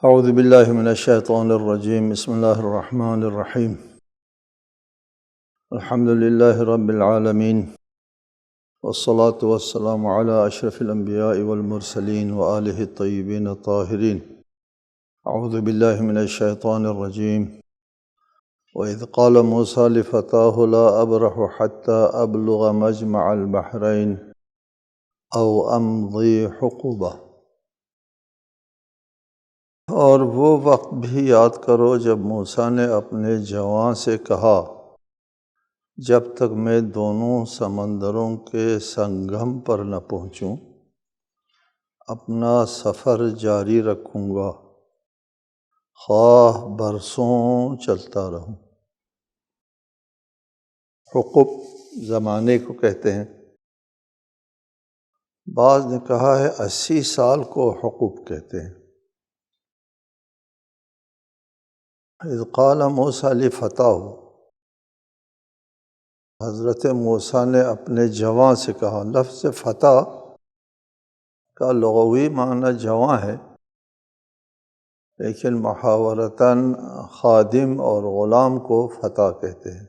اعوذ باللہ من الشیطان الرجیم بسم اللہ الرحمن الرحیم الحمد للہ رب العالمین والصلاة والسلام علی اشرف الانبیاء والمرسلین وآلہ الطیبین الطاہرین۔ اعوذ باللہ من الشیطان الرجیم وَإِذْ قَالَ مُوسَىٰ لِفَتَاهُ لَا أَبْرَحُ حَتَّىٰ أَبْلُغَ مَجْمَعَ الْبَحْرَيْنِ أَوْ أَمْضِيَ حُقُبًا۔ اور وہ وقت بھی یاد کرو جب موسیٰ نے اپنے جواں سے کہا، جب تک میں دونوں سمندروں کے سنگم پر نہ پہنچوں اپنا سفر جاری رکھوں گا، خواہ برسوں چلتا رہوں۔ حقب زمانے کو کہتے ہیں، بعض نے کہا ہے 80 سال کو حقب کہتے ہیں۔ اذ قال موسیٰ لفتاہ، حضرت موسیٰ نے اپنے جواں سے کہا۔ لفظ فتح کا لغوی معنی جواں ہے، لیکن محاورتاً خادم اور غلام کو فتح کہتے ہیں،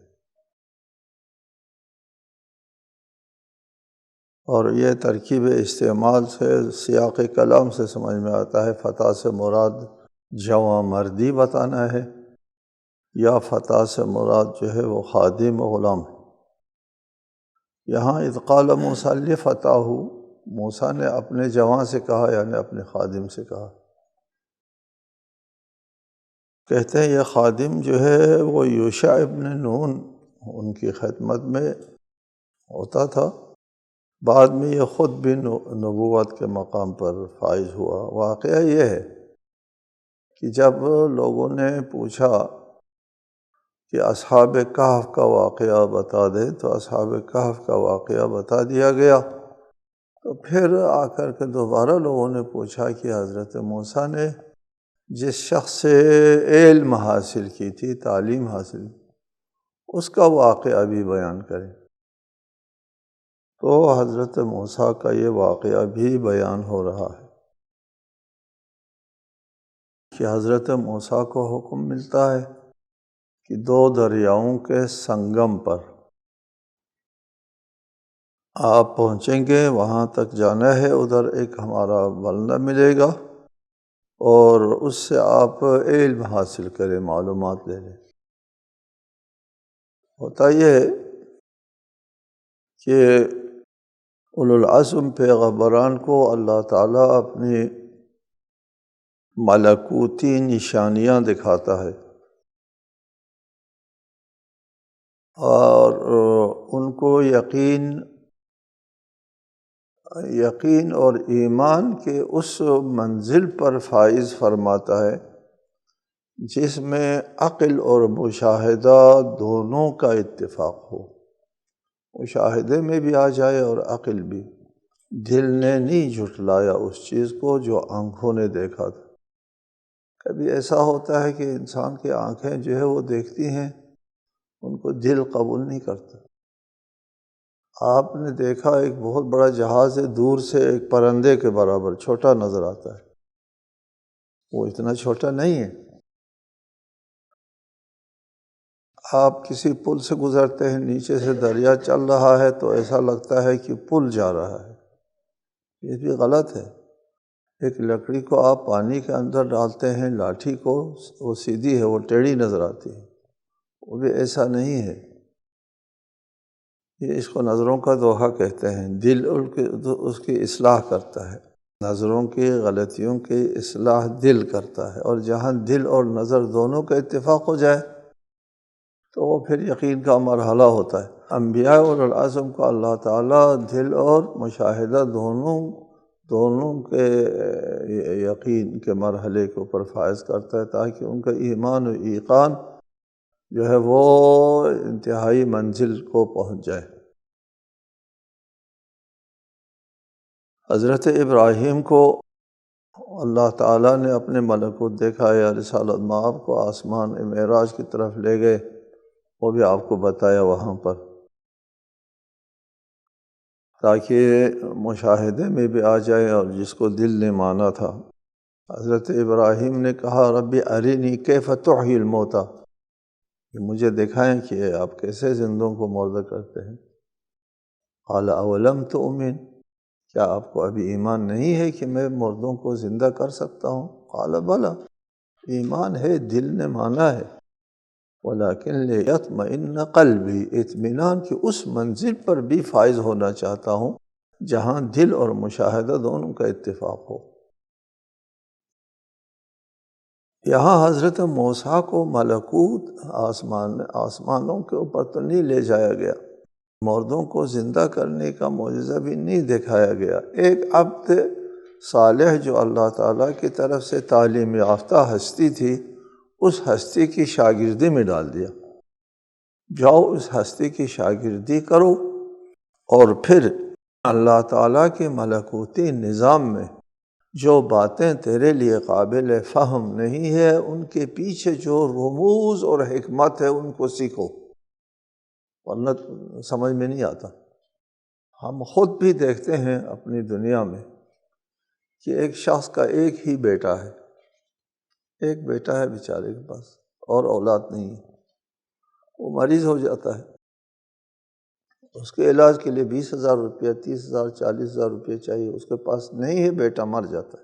اور یہ ترکیب استعمال سے سیاق کلام سے سمجھ میں آتا ہے فتح سے مراد جواں مردی بتانا ہے، یا فتح سے مراد جو ہے وہ خادم و غلام ہے۔ یہاں اذ قال موسیٰ لفتاہ، موسیٰ نے اپنے جواں سے کہا، یعنی اپنے خادم سے کہا۔ کہتے ہیں یہ خادم جو ہے وہ یوشع ابن نون ان کی خدمت میں ہوتا تھا، بعد میں یہ خود بھی نبوت کے مقام پر فائز ہوا۔ واقعہ یہ ہے کہ جب لوگوں نے پوچھا کہ اصحاب کہف کا واقعہ بتا دیں تو اصحاب کہف کا واقعہ بتا دیا گیا، تو پھر آ کر کے دوبارہ لوگوں نے پوچھا کہ حضرت موسیٰ نے جس شخص سے علم حاصل کی تھی، تعلیم حاصل کی، اس کا واقعہ بھی بیان کریں۔ تو حضرت موسیٰ کا یہ واقعہ بھی بیان ہو رہا ہے کہ حضرت موسیٰ کو حکم ملتا ہے کہ 2 دریاؤں کے سنگم پر آپ پہنچیں گے، وہاں تک جانا ہے، ادھر ایک ہمارا بندہ ملے گا اور اس سے آپ علم حاصل کریں، معلومات لے لیں۔ ہوتا یہ ہے کہ اولو العزم پیغمبران کو اللہ تعالیٰ اپنی ملکوتی نشانیاں دکھاتا ہے، اور ان کو یقین اور ایمان کے اس منزل پر فائز فرماتا ہے جس میں عقل اور مشاہدہ دونوں کا اتفاق ہو، مشاہدے میں بھی آ جائے اور عقل بھی۔ دل نے نہیں جھٹلایا اس چیز کو جو آنکھوں نے دیکھا تھا۔ کبھی ایسا ہوتا ہے کہ انسان کی آنکھیں جو ہے وہ دیکھتی ہیں، ان کو دل قبول نہیں کرتا۔ آپ نے دیکھا ایک بہت بڑا جہاز ہے، دور سے ایک پرندے کے برابر چھوٹا نظر آتا ہے، وہ اتنا چھوٹا نہیں ہے۔ آپ کسی پل سے گزرتے ہیں، نیچے سے دریا چل رہا ہے تو ایسا لگتا ہے کہ پل جا رہا ہے، یہ بھی غلط ہے۔ ایک لکڑی کو آپ پانی کے اندر ڈالتے ہیں، لاٹھی کو، وہ سیدھی ہے، وہ ٹیڑھی نظر آتی ہے، وہ بھی ایسا نہیں ہے۔ یہ اس کو نظروں کا دوحہ کہتے ہیں۔ دل اس کی اصلاح کرتا ہے، نظروں کی غلطیوں کی اصلاح دل کرتا ہے، اور جہاں دل اور نظر دونوں کا اتفاق ہو جائے تو وہ پھر یقین کا مرحلہ ہوتا ہے۔ انبیاء اور العزم کو اللہ تعالیٰ دل اور مشاہدہ دونوں کے یقین کے مرحلے کے اوپر فائز کرتا ہے، تاکہ ان کا ایمان و ایقان جو ہے وہ انتہائی منزل کو پہنچ جائے۔ حضرت ابراہیم کو اللہ تعالیٰ نے اپنے ملکوت دکھایا، یا رسالت مآب کو آسمان معراج کی طرف لے گئے، وہ بھی آپ کو بتایا وہاں پر، تاکہ مشاہدے میں بھی آ جائے، اور جس کو دل نے مانا تھا حضرت ابراہیم نے کہا ربی ارینی کیف تحیی الموتی، کہ مجھے دکھائیں کہ آپ کیسے زندوں کو مردہ کرتے ہیں۔ قال اولم تؤمن، کیا آپ کو ابھی ایمان نہیں ہے کہ میں مردوں کو زندہ کر سکتا ہوں؟ قال بلی، ایمان ہے، دل نے مانا ہے، ولیکن لیطمئن قلبی، اطمینان کی اس منزل پر بھی فائز ہونا چاہتا ہوں جہاں دل اور مشاہدہ دونوں کا اتفاق ہو۔ یہاں حضرت موسیٰ کو ملکوت آسمانوں کے اوپر تو نہیں لے جایا گیا، مردوں کو زندہ کرنے کا معجزہ بھی نہیں دکھایا گیا۔ ایک عبد صالح جو اللہ تعالیٰ کی طرف سے تعلیم یافتہ ہستی تھی، اس ہستی کی شاگردی میں ڈال دیا، جاؤ اس ہستی کی شاگردی کرو، اور پھر اللہ تعالیٰ کے ملکوتی نظام میں جو باتیں تیرے لیے قابل فہم نہیں ہے، ان کے پیچھے جو رموز اور حکمت ہے ان کو سیکھو، ورنہ سمجھ میں نہیں آتا۔ ہم خود بھی دیکھتے ہیں اپنی دنیا میں کہ ایک شخص کا ایک ہی بیٹا ہے، ایک بیٹا ہے بیچارے کے پاس، اور اولاد نہیں ہے، وہ مریض ہو جاتا ہے، اس کے علاج کے لیے 20,000 روپیہ، 30,000، 40,000 روپیہ چاہیے، اس کے پاس نہیں ہے، بیٹا مر جاتا ہے۔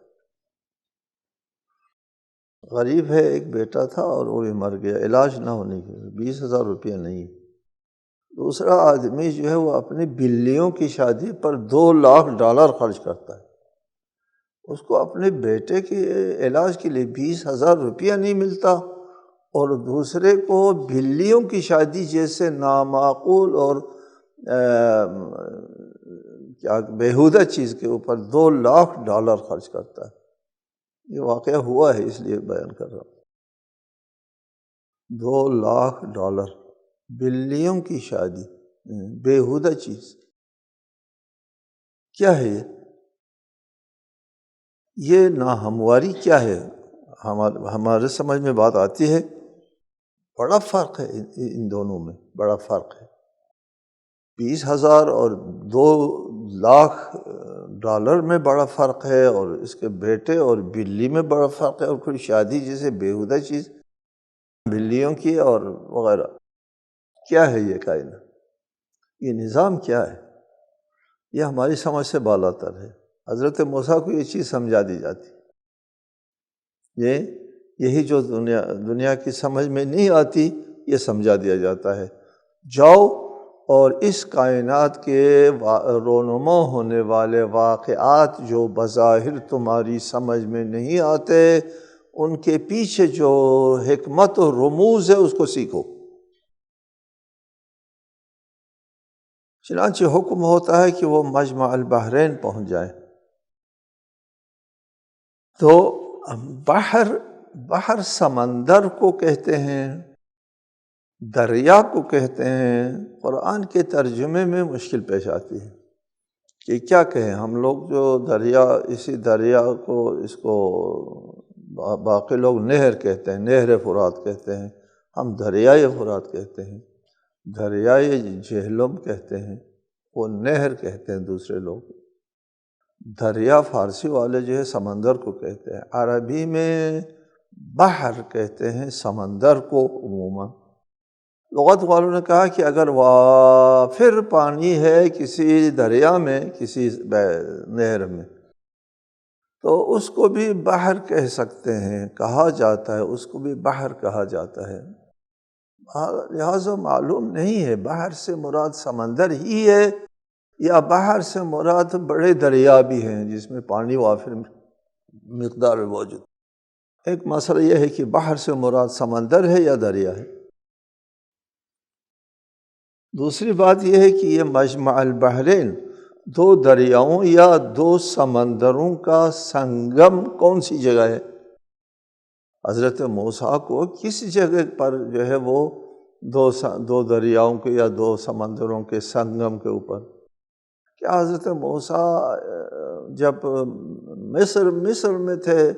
غریب ہے، ایک بیٹا تھا اور وہ بھی مر گیا، علاج نہ ہونے کے لیے 20,000 روپیہ نہیں۔ دوسرا آدمی جو ہے وہ اپنی بلیوں کی شادی پر $2,00,000 خرچ کرتا ہے، اس کو اپنے بیٹے کے علاج کے لیے 20,000 روپیہ نہیں ملتا، اور دوسرے کو بلیوں کی شادی جیسے نامعقول اور کیا بیہودہ چیز کے اوپر $2,00,000 خرچ کرتا ہے۔ یہ واقعہ ہوا ہے، اس لیے بیان کر رہا ہوں۔ $2,00,000 بلیوں کی شادی، بیہودہ چیز کیا ہے یہ ناہمواری کیا ہے؟ ہمارے سمجھ میں بات آتی ہے، بڑا فرق ہے ان دونوں میں، بڑا فرق ہے۔ 20,000 اور $2,00,000 میں بڑا فرق ہے، اور اس کے بیٹے اور بلی میں بڑا فرق ہے، اور کوئی شادی جیسے بیہودہ چیز بلیوں کی اور وغیرہ۔ کیا ہے یہ کائنات؟ یہ نظام کیا ہے؟ یہ ہماری سمجھ سے بالا تر ہے۔ حضرت موسیٰ کو یہ چیز سمجھا دی جاتی، یہی جو دنیا کی سمجھ میں نہیں آتی، یہ سمجھا دیا جاتا ہے۔ جاؤ اور اس کائنات کے رونما ہونے والے واقعات جو بظاہر تمہاری سمجھ میں نہیں آتے، ان کے پیچھے جو حکمت و رموز ہے اس کو سیکھو۔ چنانچہ حکم ہوتا ہے کہ وہ مجمع البحرین پہنچ جائیں۔ تو بحر سمندر کو کہتے ہیں، دریا کو کہتے ہیں۔ قرآن کے ترجمے میں مشکل پیش آتی ہے کہ کیا کہیں ہم لوگ، جو دریا، اسی دریا کو، اس کو باقی لوگ نہر کہتے ہیں، نہر فرات کہتے ہیں، ہم دریائے فرات کہتے ہیں، دریائے جہلم کہتے ہیں، وہ نہر کہتے ہیں دوسرے لوگ۔ دریا فارسی والے جو ہے سمندر کو کہتے ہیں، عربی میں بحر کہتے ہیں سمندر کو عموماً۔ لغت والوں نے کہا کہ اگر وافر پانی ہے کسی دریا میں، کسی نہر میں، تو اس کو بھی بحر کہہ سکتے ہیں، کہا جاتا ہے، اس کو بھی بحر کہا جاتا ہے۔ لہٰذا معلوم نہیں ہے بحر سے مراد سمندر ہی ہے یا بحر سے مراد بڑے دریا بھی ہیں جس میں پانی وافر مقدار میں موجود۔ ایک مسئلہ یہ ہے کہ بحر سے مراد سمندر ہے یا دریا ہے۔ دوسری بات یہ ہے کہ یہ مجمع البحرین دو دریاؤں یا دو سمندروں کا سنگم کون سی جگہ ہے؟ حضرت موسیٰ کو کس جگہ پر جو ہے وہ دو دریاؤں کے یا دو سمندروں کے سنگم کے اوپر؟ کیا حضرت موسیٰ جب مصر میں تھے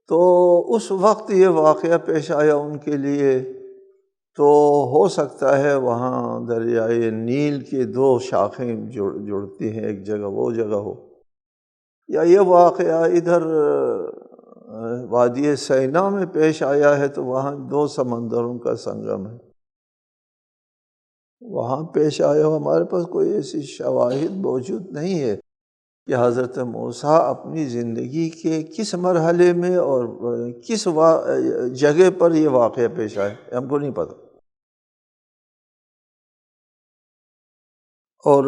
تو اس وقت یہ واقعہ پیش آیا ان کے لیے، تو ہو سکتا ہے وہاں دریائے نیل کی دو شاخیں جڑتی ہیں، ایک جگہ وہ جگہ ہو، یا یہ واقعہ ادھر وادی سینا میں پیش آیا ہے تو وہاں دو سمندروں کا سنگم ہے، وہاں پیش آیا ہو، ہمارے پاس کوئی ایسی شواہد موجود نہیں ہے کہ حضرت موسیٰ اپنی زندگی کے کس مرحلے میں اور کس جگہ پر یہ واقعہ پیش آئے، ہم کو نہیں پتہ۔ اور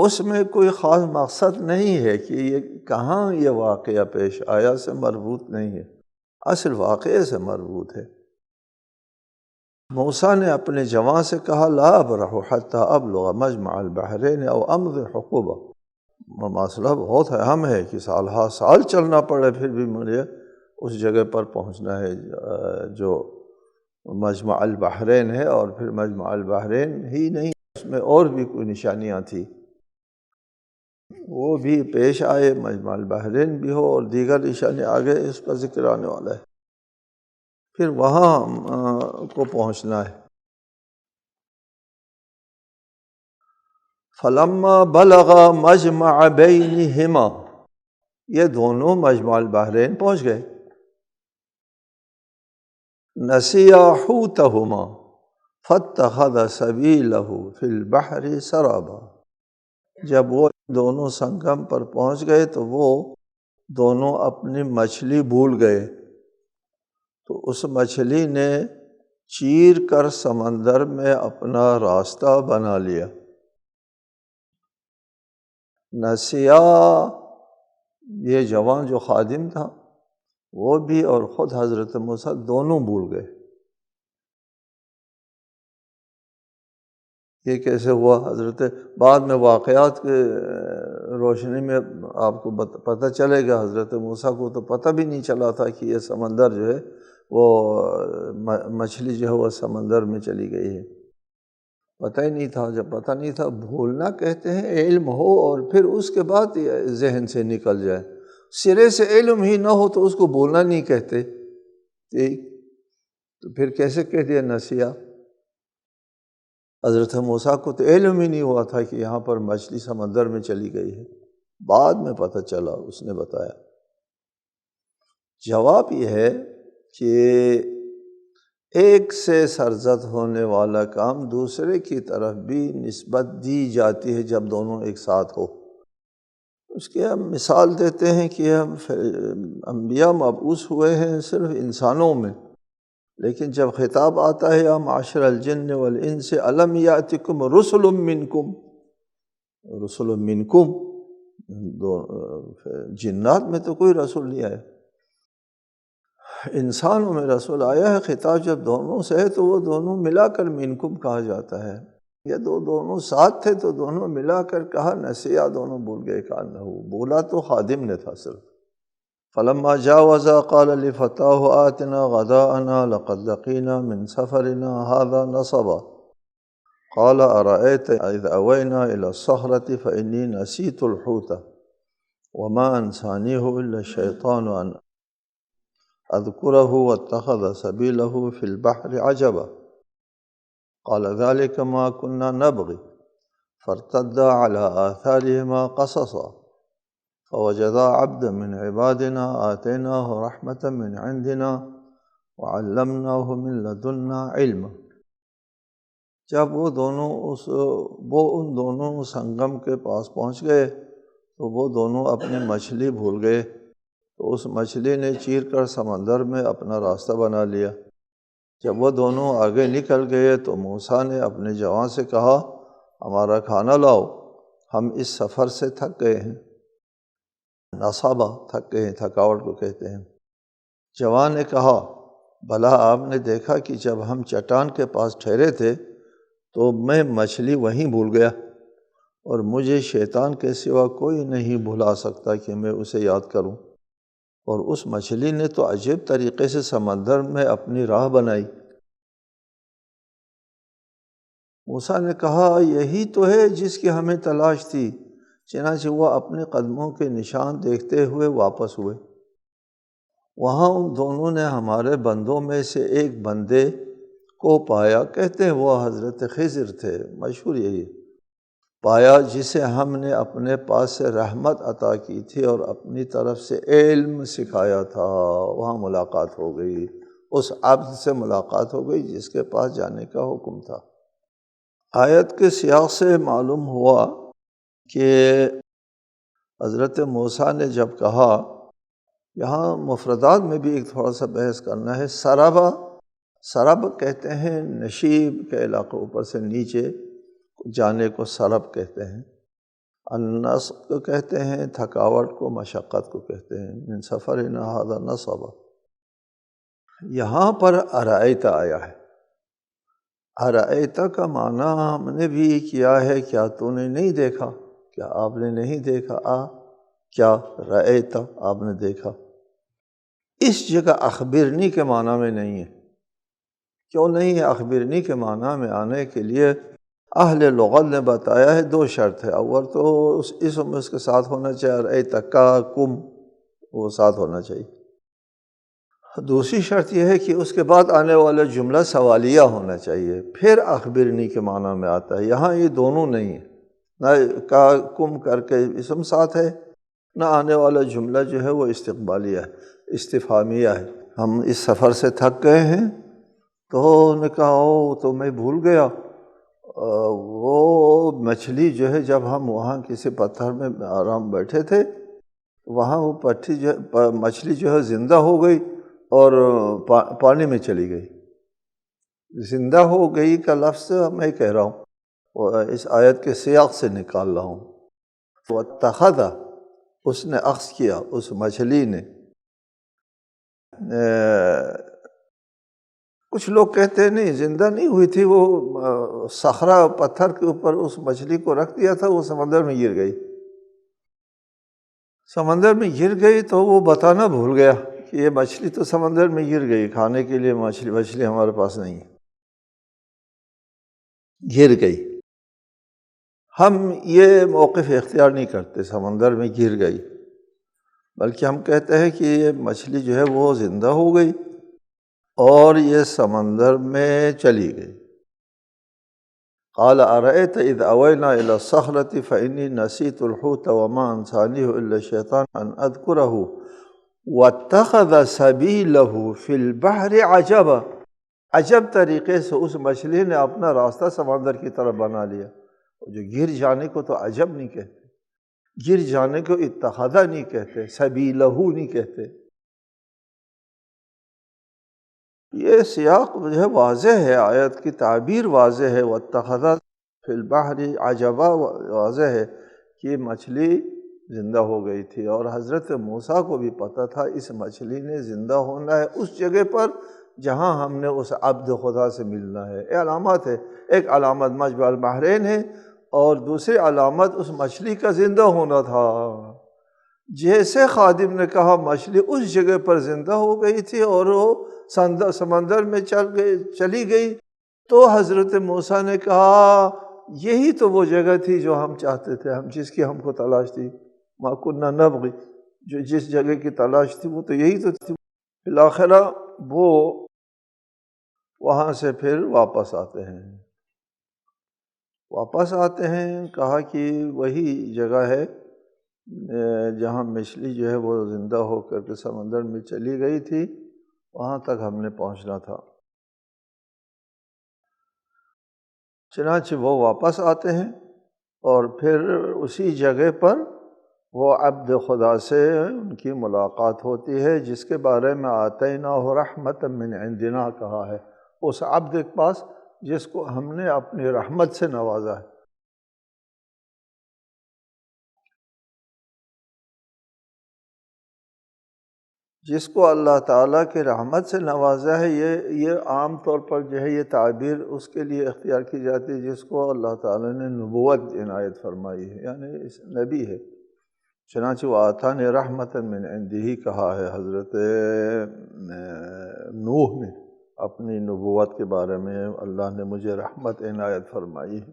اس میں کوئی خاص مقصد نہیں ہے کہ یہ کہاں یہ واقعہ پیش آیا سے مربوط نہیں ہے، اصل واقعے سے مربوط ہے۔ موسیٰ نے اپنے جوان سے کہا لا ابرح حتی ابلغ مجمع البحرین او امضی حقوبہ، مسئلہ بہت اہم ہے کہ سالہ سال چلنا پڑے پھر بھی مجھے اس جگہ پر پہنچنا ہے جو مجمع البحرین ہے، اور پھر مجمع البحرین ہی نہیں، اس میں اور بھی کوئی نشانیاں تھیں، وہ بھی پیش آئے، مجمع البحرین بھی ہو اور دیگر نشانی آگے اس کا ذکر آنے والا ہے، پھر وہاں کو پہنچنا ہے۔ فلما بلغ مجمع بینہما، یہ دونوں مجمع البحرین پہنچ گئے، نسیا حوتہما فاتخذ سبیلہ فی البحر سرابا، جب وہ دونوں سنگم پر پہنچ گئے تو وہ دونوں اپنی مچھلی بھول گئے، تو اس مچھلی نے چیر کر سمندر میں اپنا راستہ بنا لیا۔ نسیا، یہ جوان جو خادم تھا وہ بھی اور خود حضرت موسیٰ دونوں بھول گئے۔ یہ کیسے ہوا؟ حضرت بعد میں واقعات کے روشنی میں آپ کو پتہ چلے گا، حضرت موسیٰ کو تو پتہ بھی نہیں چلا تھا کہ یہ سمندر جو ہے وہ مچھلی جو ہے وہ سمندر میں چلی گئی ہے، پتہ ہی نہیں تھا۔ جب پتہ نہیں تھا، بھولنا کہتے ہیں علم ہو اور پھر اس کے بعد ذہن سے نکل جائے، سرے سے علم ہی نہ ہو تو اس کو بھولنا نہیں کہتے، ٹھیک؟ تو پھر کیسے کہہ دیا نسیا؟ حضرت موسیٰ کو تو علم ہی نہیں ہوا تھا کہ یہاں پر مچھلی سمندر میں چلی گئی ہے، بعد میں پتہ چلا، اس نے بتایا۔ جواب یہ ہے کہ ایک سے سرزد ہونے والا کام دوسرے کی طرف بھی نسبت دی جاتی ہے جب دونوں ایک ساتھ ہو۔ اس کی ہم مثال دیتے ہیں کہ ہم انبیاء مبعوث ہوئے ہیں صرف انسانوں میں، لیکن جب خطاب آتا ہے یا معاشر الجن والانس الم یاتکم رسل منکم، رسل منکم، جنات میں تو کوئی رسول نہیں آیا، انسانوں میں رسول آیا ہے۔ خطاب جب دونوں سے ہے تو وہ دونوں ملا کر منکم کہا جاتا ہے، یہ دونوں ساتھ تھے تو دونوں ملا کر کہا، نسیا دونوں بھول گئے، کہا بولا تو خادم نے تھا صرف۔ فلما جاوزا قال لفتاه آتنا غداءنا لقد لقينا من سفرنا هذا نصبا قال أرأيت إذ أوينا إلى الصخرة فإني نسيت الحوت وما أنسانيه إلا الشيطان أن أذكره واتخذ سبيله في البحر عجبا قال ذلك ما كنا نبغي فارتدا على آثارهما قصصا فوجدا عبدا من عبادنا آتيناه رحمة من عندنا وعلمناه من لدنا علما۔ جب وہ ان دونوں سنگم کے پاس پہنچ گئے تو وہ دونوں اپنی مچھلی بھول گئے، تو اس مچھلی نے چیر کر سمندر میں اپنا راستہ بنا لیا۔ جب وہ دونوں آگے نکل گئے تو موسیٰ نے اپنے جوان سے کہا ہمارا کھانا لاؤ، ہم اس سفر سے تھک گئے ہیں۔ نصابہ تھک گئے ہیں، تھکاوٹ کو کہتے ہیں۔ جوان نے کہا بھلا آپ نے دیکھا کہ جب ہم چٹان کے پاس ٹھہرے تھے تو میں مچھلی وہیں بھول گیا، اور مجھے شیطان کے سوا کوئی نہیں بھلا سکتا کہ میں اسے یاد کروں، اور اس مچھلی نے تو عجیب طریقے سے سمندر میں اپنی راہ بنائی۔ موسیٰ نے کہا یہی تو ہے جس کی ہمیں تلاش تھی، چنانچہ وہ اپنے قدموں کے نشان دیکھتے ہوئے واپس ہوئے۔ وہاں ان دونوں نے ہمارے بندوں میں سے ایک بندے کو پایا، کہتے ہیں وہ حضرت خضر تھے، مشہور یہی ہے، پایا جسے ہم نے اپنے پاس سے رحمت عطا کی تھی اور اپنی طرف سے علم سکھایا تھا۔ وہاں ملاقات ہو گئی، اس عبد سے ملاقات ہو گئی جس کے پاس جانے کا حکم تھا۔ آیت کے سیاق سے معلوم ہوا کہ حضرت موسیٰ نے جب کہا، یہاں مفردات میں بھی ایک تھوڑا سا بحث کرنا ہے۔ سرب کہتے ہیں نشیب کے علاقے اوپر سے نیچے جانے کو سرب کہتے ہیں، النصب کو کہتے ہیں تھکاوٹ کو، مشقت کو کہتے ہیں، من سفرنا ھذا نصب۔ یہاں پر ارأیت آیا ہے، ارأیت کا معنی ہم نے بھی کیا ہے کیا تو نے نہیں دیکھا، کیا آپ نے نہیں دیکھا، کیا رأیت آپ نے دیکھا۔ اس جگہ اخبرنی کے معنی میں نہیں ہے۔ کیوں نہیں ہے؟ اخبرنی کے معنی میں آنے کے لیے اہل لغت نے بتایا ہے دو شرط ہے۔ اول تو اس اسم اس کے ساتھ ہونا چاہیے، رأیت کا کم وہ ساتھ ہونا چاہیے۔ دوسری شرط یہ ہے کہ اس کے بعد آنے والا جملہ سوالیہ ہونا چاہیے، پھر اخبرنی کے معنی میں آتا ہے۔ یہاں یہ دونوں نہیں ہے، نہ کا کم کر کے اسم ساتھ ہے، نہ آنے والا جملہ جو ہے وہ استقبالیہ ہے، استفہامیہ ہے۔ ہم اس سفر سے تھک گئے ہیں، تو نے کہا تو میں بھول گیا وہ مچھلی جو ہے، جب ہم وہاں کسی پتھر میں آرام بیٹھے تھے، وہاں وہ مچھلی جو ہے زندہ ہو گئی اور پانی میں چلی گئی۔ زندہ ہو گئی کا لفظ میں کہہ رہا ہوں، اس آیت کے سیاق سے نکال رہا ہوں۔ واتخذ، اس نے اخذ کیا، اس مچھلی نے۔ کچھ لوگ کہتے ہیں نہیں، زندہ نہیں ہوئی تھی، وہ صخرہ پتھر کے اوپر اس مچھلی کو رکھ دیا تھا، وہ سمندر میں گر گئی۔ سمندر میں گر گئی تو وہ بتانا بھول گیا کہ یہ مچھلی تو سمندر میں گر گئی، کھانے کے لیے مچھلی ہمارے پاس نہیں ہے، گر گئی۔ ہم یہ موقف اختیار نہیں کرتے سمندر میں گر گئی، بلکہ ہم کہتے ہیں کہ یہ مچھلی جو ہے وہ زندہ ہو گئی اور یہ سمندر میں چلی گئی۔ قال ارأیت اذ اوینا الی الصخرۃ فانی نسیت الحوت وما انسانیہ الا الشیطان ان اذکرہ واتخذ سبیلہ فی البحر عجبا۔ عجب طریقے سے اس مچھلی نے اپنا راستہ سمندر کی طرف بنا لیا۔ جو گر جانے کو تو عجب نہیں کہتے، گر جانے کو اتخذ نہیں کہتے، سبیلہ نہیں کہتے۔ یہ سیاق جو ہے واضح ہے، آیت کی تعبیر واضح ہے، واتخذ فی البحر عجبا واضح ہے کہ مچھلی زندہ ہو گئی تھی، اور حضرت موسیٰ کو بھی پتہ تھا اس مچھلی نے زندہ ہونا ہے اس جگہ پر جہاں ہم نے اس عبد خدا سے ملنا ہے۔ یہ علامات ہے، ایک علامت مجمع البحرین ہے اور دوسری علامت اس مچھلی کا زندہ ہونا تھا۔ جیسے خادم نے کہا مچھلی اس جگہ پر زندہ ہو گئی تھی اور وہ سمندر میں چلی گئی، تو حضرت موسیٰ نے کہا یہی تو وہ جگہ تھی جو ہم چاہتے تھے، جس کی ہم کو تلاش تھی، ما کنا نبغی، جو جس جگہ کی تلاش تھی وہ تو یہی تو تھی۔ بالآخرہ وہ وہاں سے پھر واپس آتے ہیں، کہا کہ وہی جگہ ہے جہاں مچھلی جو ہے وہ زندہ ہو کر کے سمندر میں چلی گئی تھی، وہاں تک ہم نے پہنچنا تھا۔ چنانچہ وہ واپس آتے ہیں اور پھر اسی جگہ پر وہ عبد خدا سے ان کی ملاقات ہوتی ہے، جس کے بارے میں آتیناہ رحمۃ من عندنا کہا ہے، اس عبد کے پاس جس کو ہم نے اپنی رحمت سے نوازا ہے۔ جس کو اللہ تعالیٰ کی رحمت سے نوازا ہے، یہ عام طور پر جو ہے یہ تعبیر اس کے لیے اختیار کی جاتی ہے جس کو اللہ تعالیٰ نے نبوت عنایت فرمائی ہے، یعنی اس نبی ہے۔ چنانچہ وہ آتانی رحمت من عندہ کہا ہے حضرت نوح نے اپنی نبوت کے بارے میں، اللہ نے مجھے رحمت عنایت فرمائی ہے۔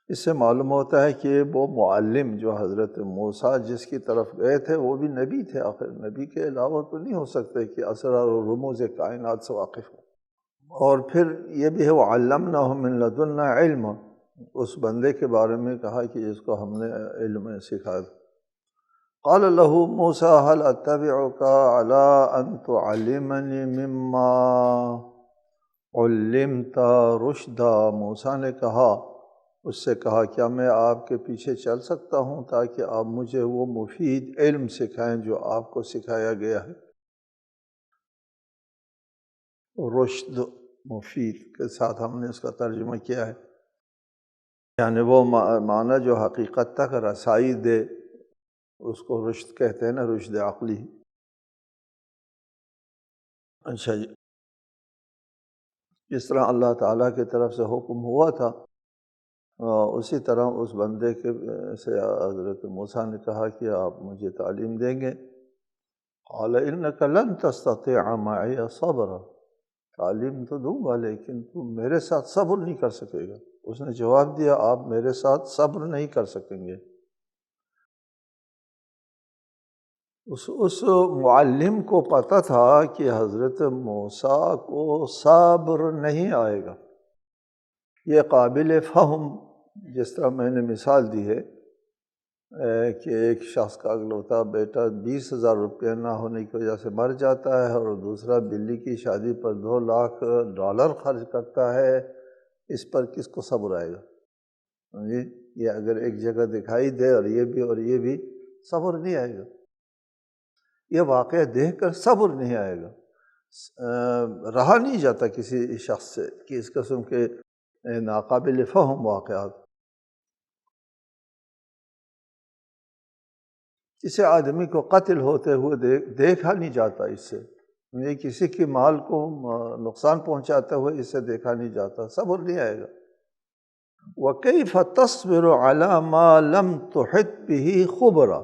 اس سے معلوم ہوتا ہے کہ وہ معلم جو حضرت موسیٰ جس کی طرف گئے تھے وہ بھی نبی تھے، آخر نبی کے علاوہ تو نہیں ہو سکتے کہ اسرار و رموز کائنات سے واقف ہو۔ اور پھر یہ بھی ہے وَعَلَّمْنَاهُ مِن لَدُنَّا عِلْمًا، اس بندے کے بارے میں کہا کہ جس کو ہم نے علم سکھایا تھا۔ قال له موسیٰ هل اتبعک علی ان تعلمنی مما علمت رشدا، موسیٰ نے کہا، اس سے کہا کیا میں آپ کے پیچھے چل سکتا ہوں تاکہ آپ مجھے وہ مفید علم سکھائیں جو آپ کو سکھایا گیا ہے۔ رشد مفید کے ساتھ ہم نے اس کا ترجمہ کیا ہے، یعنی وہ معنی جو حقیقت تک رسائی دے، اس کو رشد کہتے ہیں نا، رشد عقلی۔ اچھا جی، جس طرح اللہ تعالیٰ کی طرف سے حکم ہوا تھا، اسی طرح اس بندے کے سے حضرت موسیٰ نے کہا کہ آپ مجھے تعلیم دیں گے۔ قال انک لن تستطیع معی صبرا، تعلیم تو دوں گا لیکن تم میرے ساتھ صبر نہیں کر سکے گا۔ اس نے جواب دیا آپ میرے ساتھ صبر نہیں کر سکیں گے۔ اس معلم کو پتہ تھا کہ حضرت موسیٰ کو صبر نہیں آئے گا۔ یہ قابل فہم، جس طرح میں نے مثال دی ہے کہ ایک شخص کا اکلوتا بیٹا 20,000 روپیہ نہ ہونے کی وجہ سے مر جاتا ہے، اور دوسرا بلی کی شادی پر $2 لاکھ خرچ کرتا ہے، اس پر کس کو صبر آئے گا؟ جی، یہ اگر ایک جگہ دکھائی دے اور یہ بھی صبر نہیں آئے گا۔ یہ واقعہ دیکھ کر صبر نہیں آئے گا، رہا نہیں جاتا کسی شخص سے کہ اس قسم کے ناقابل فہم واقعات۔ کسی آدمی کو قتل ہوتے ہوئے دیکھا نہیں جاتا اس سے، یہ کسی کی مال کو نقصان پہنچاتے ہوئے اس سے دیکھا نہیں جاتا، صبر نہیں آئے گا۔ وَكَيْفَ تَصْبِرُ عَلَى مَا لَمْ تُحِطْ بِهِ خُبْرًا،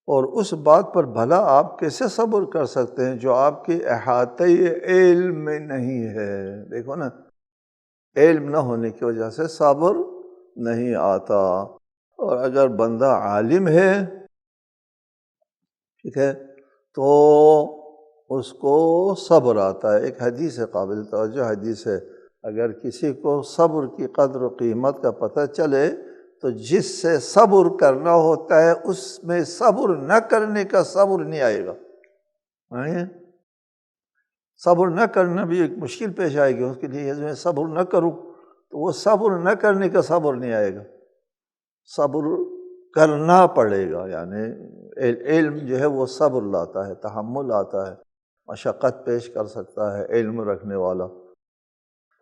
اور اس بات پر بھلا آپ کیسے صبر کر سکتے ہیں جو آپ کے احاطۂ علم میں نہیں ہے۔ دیکھو نا، علم نہ ہونے کی وجہ سے صبر نہیں آتا، اور اگر بندہ عالم ہے، ٹھیک ہے، تو اس کو صبر آتا ہے۔ ایک حدیث ہے، قابل توجہ حدیث ہے، اگر کسی کو صبر کی قدر و قیمت کا پتہ چلے تو جس سے صبر کرنا ہوتا ہے اس میں صبر نہ کرنے کا صبر نہیں آئے گا۔ صبر نہ کرنا بھی ایک مشکل پیش آئے گی اس کے لیے، میں صبر نہ کروں تو وہ صبر نہ کرنے کا صبر نہیں آئے گا، صبر کرنا پڑے گا۔ یعنی علم جو ہے وہ صبر لاتا ہے، تحمل آتا ہے، مشقت پیش کر سکتا ہے علم رکھنے والا۔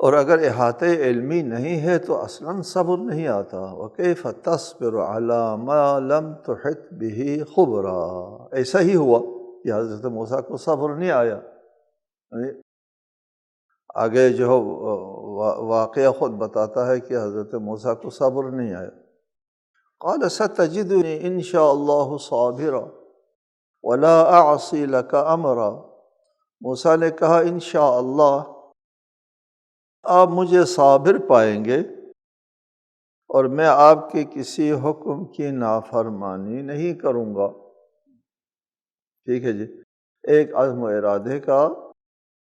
اور اگر احاطہ علمی نہیں ہے تو اصلاً صبر نہیں آتا۔ وَكَيْفَ تَصْبِرُ عَلَى مَا لَمْ تُحِطْ بِهِ خُبْرًا، ایسا ہی ہوا کہ حضرت موسیٰ کو صبر نہیں آیا۔ آگے جو واقعہ خود بتاتا ہے کہ حضرت موسیٰ کو صبر نہیں آیا۔ قَالَ سَتَجِدُنِي إِن شَاءَ اللَّهُ صَابِرًا وَلَا أَعْصِي لَكَ أَمْرًا، موسیٰ نے کہا انشاءاللہ آپ مجھے صابر پائیں گے اور میں آپ کے کسی حکم کی نافرمانی نہیں کروں گا۔ ٹھیک ہے جی، ایک عزم و ارادے کا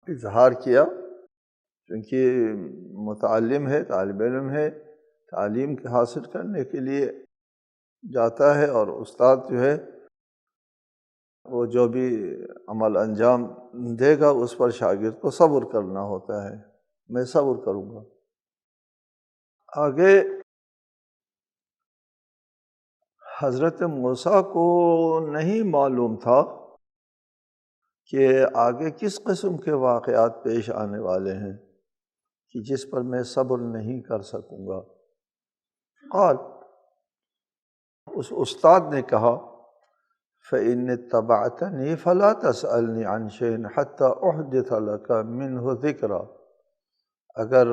اظہار کیا، کیونکہ متعلم ہے، طالب علم ہے، تعلیم حاصل کرنے کے لیے جاتا ہے، اور استاد جو ہے وہ جو بھی عمل انجام دے گا اس پر شاگرد کو صبر کرنا ہوتا ہے، میں صبر کروں گا۔ آگے حضرت موسیٰ کو نہیں معلوم تھا کہ آگے کس قسم کے واقعات پیش آنے والے ہیں کہ جس پر میں صبر نہیں کر سکوں گا۔ قال، اس استاد نے کہا فَإِنِ اتَّبَعْتَنِي فَلَا تَسْأَلْنِي عَنْ شَيْءٍ حَتَّى أُحْدِثَ لَكَ مِنْهُ ذِكْرًا، اگر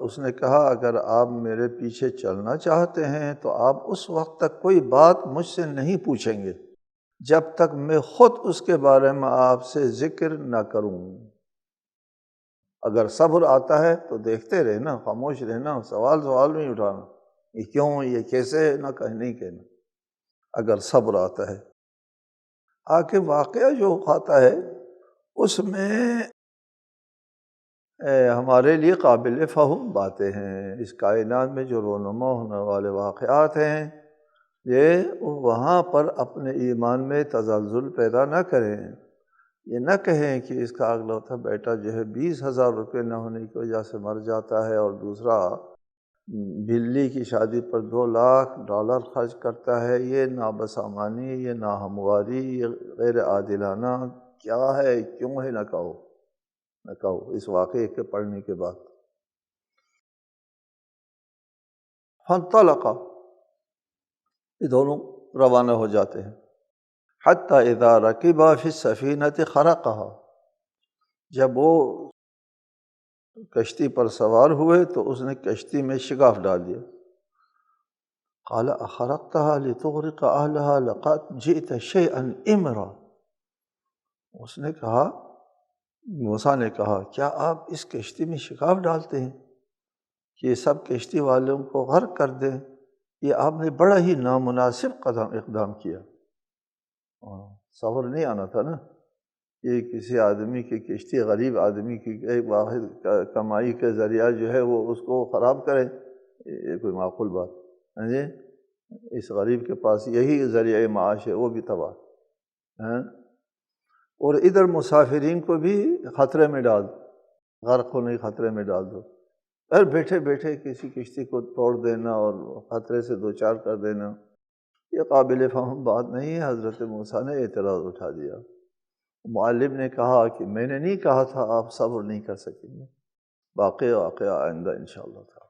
اس نے کہا اگر آپ میرے پیچھے چلنا چاہتے ہیں تو آپ اس وقت تک کوئی بات مجھ سے نہیں پوچھیں گے جب تک میں خود اس کے بارے میں آپ سے ذکر نہ کروں۔ اگر صبر آتا ہے تو دیکھتے رہنا، خاموش رہنا، سوال نہیں اٹھانا، یہ کیوں، یہ کیسے، نہیں کہنا، اگر صبر آتا ہے۔ آگے واقعہ جو آتا ہے اس میں ہمارے لیے قابل فہم باتیں ہیں، اس کائنات میں جو رونما ہونے والے واقعات ہیں، یہ وہاں پر اپنے ایمان میں تزلزل پیدا نہ کریں، یہ نہ کہیں کہ اس کا اگلوتا بیٹا جو ہے 20,000 روپے نہ ہونے کی وجہ سے مر جاتا ہے، اور دوسرا بلی کی شادی پر $2 لاکھ خرچ کرتا ہے، یہ نابسامانی، یہ ناہمواری، یہ غیر عادلانہ کیا ہے، کیوں ہے، نہ کہو اس واقعے کے پڑھنے کے بعد۔ فانطلقا، یہ دونوں روانہ ہو جاتے ہیں، حتی اذا رکبا فی السفینۃ خرقہا، جب وہ کشتی پر سوار ہوئے تو اس نے کشتی میں شگاف ڈال دیا۔ قال اخرقتها لتغرق اہلها لقد جئت شیئا امرا، اس نے کہا، موسیٰ نے کہا، کیا آپ اس کشتی میں شگاف ڈالتے ہیں کہ یہ سب کشتی والوں کو غرق کر دیں؟ یہ آپ نے بڑا ہی نامناسب اقدام کیا۔ صبر نہیں آنا تھا نا، یہ کسی آدمی کی کشتی، غریب آدمی کی ایک واحد کمائی کے ذریعہ جو ہے وہ اس کو خراب کرے، یہ کوئی معقول بات ہے؟ اس غریب کے پاس یہی ذریعہ معاش ہے، وہ بھی تباہ، اور ادھر مسافرین کو بھی خطرے میں ڈال دو، غرق ہونے کے خطرے میں ڈال دو، اور بیٹھے بیٹھے کسی کشتی کو توڑ دینا اور خطرے سے دوچار کر دینا، یہ قابل فہم بات نہیں ہے۔ حضرت موسیٰ نے اعتراض اٹھا دیا۔ معلم نے کہا کہ میں نے نہیں کہا تھا آپ صبر نہیں کر سکیں گے، باقی واقعہ آئندہ انشاءاللہ تعالی۔